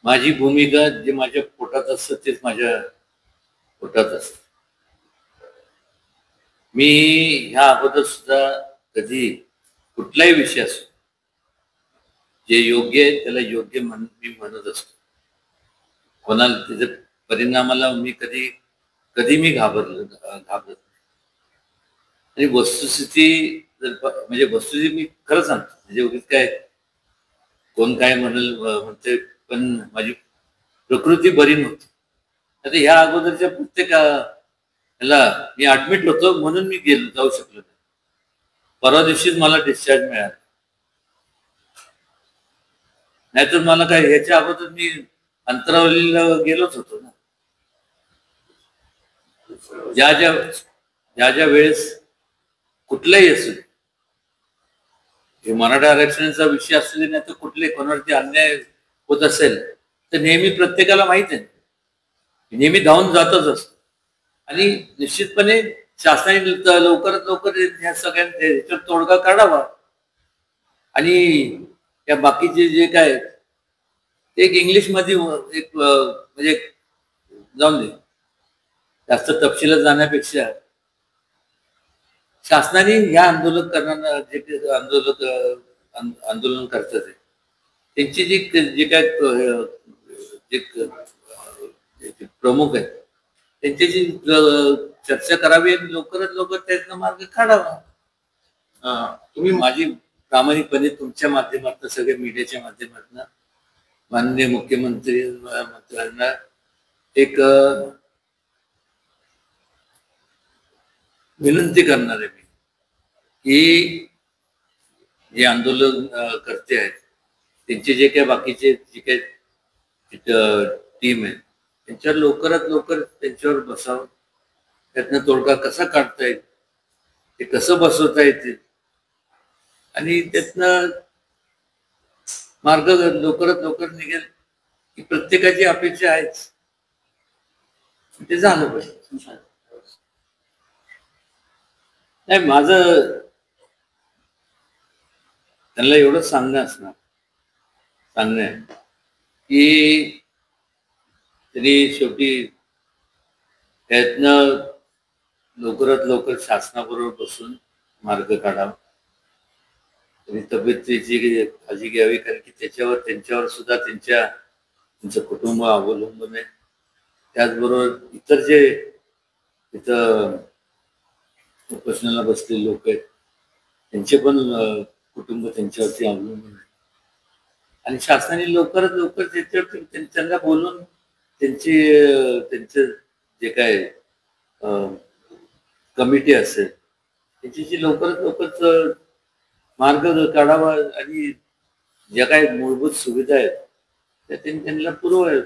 माझी भूमिका जे माझ्या पोटात असतं तेच माझ्या पोटात असतं. मी ह्या अगोदर सुद्धा कधी कुठलाही विषय असो, जे योग्य आहे त्याला योग्य मी म्हणत असतो. कोणाला त्याच्या परिणामाला मी कधी कधी मी घाबरत नाही. आणि वस्तुस्थिती म्हणजे वस्तुस्थिती मी खरं सांगतो. म्हणजे उगीच काय कोण काय म्हणते, पण माझी प्रकृती बरी नव्हती. आता ह्या अगोदरच्या प्रत्येक ह्याला मी ऍडमिट होतो म्हणून मी जाऊ शकलो नाही. परवा दिवशीच मला डिस्चार्ज मिळाला. नाहीतर मला काय ह्याच्या अगोदर मी अंतरावलीला गेलोच होतो ना. ज्या ज्या ज्या ज्या वेळेस कुठलाही असू दे, हे मराठा आरक्षणाचा विषय असू दे, नाही तर कुठले कोणावरती अन्याय होत असेल तर नेहमी प्रत्येकाला माहित आहे, नेहमी धावून जातच असतो. आणि निश्चितपणे शासनाने लवकरात लवकर ह्या सगळ्यांच्या ह्याच्यावर तोडगा काढावा. आणि या बाकीचे जे काय ते एक इंग्लिश मध्ये एक म्हणजे जाऊन दे, जास्त तपशिलात जाण्यापेक्षा शासनाने ह्या आंदोलन करणारा जे काही आंदोलन करतात आहे, त्यांची जी जे काय जे प्रमुख आहेत त्यांच्याशी चर्चा करावी आणि लवकरात लवकर त्यातनं मार्ग काढावा. तुम्ही माझी प्रामाणिकपणे तुमच्या माध्यमातून सगळ्या मीडियाच्या माध्यमातून माननीय मुख्यमंत्री मंत्र्यांना एक विनंती करणार आहे मी की जे आंदोलन करते आहेत त्यांचे जे काही बाकीचे जे काही टीम आहे त्यांच्यावर लवकरात लवकर त्यांच्यावर बसावं. त्यातनं तोडगा कसा काढता येईल, ते कसं बसवता येते आणि त्यातनं मार्ग लवकरात लवकर निघेल ही प्रत्येकाची अपेक्षा आहेच. ते झालं पाहिजे. नाही, माझं त्यांना एवढंच सांगणं आहे की तरी शेवटी त्यातनं लवकरात लवकर शासनाबरोबर बसून मार्ग काढावा. तरी तब्येतीची काळजी घ्यावी, कारण की त्यांच्यावर सुद्धा त्यांचं कुटुंब अवलंबून आहे. त्याचबरोबर इतर जे तिथं उपोषणाला बसलेले लोक आहेत त्यांचे पण कुटुंब त्यांच्यावरती अवलंबून आहे. आणि शासनाने लवकरात लवकर त्याच्यावरती त्यांना बोलून त्यांचं जे काय कमिटी असेल त्याची लवकरात लवकर मार्ग काढावा आणि ज्या काही मूलभूत सुविधा आहेत त्या त्यांना पुरवाव्यात.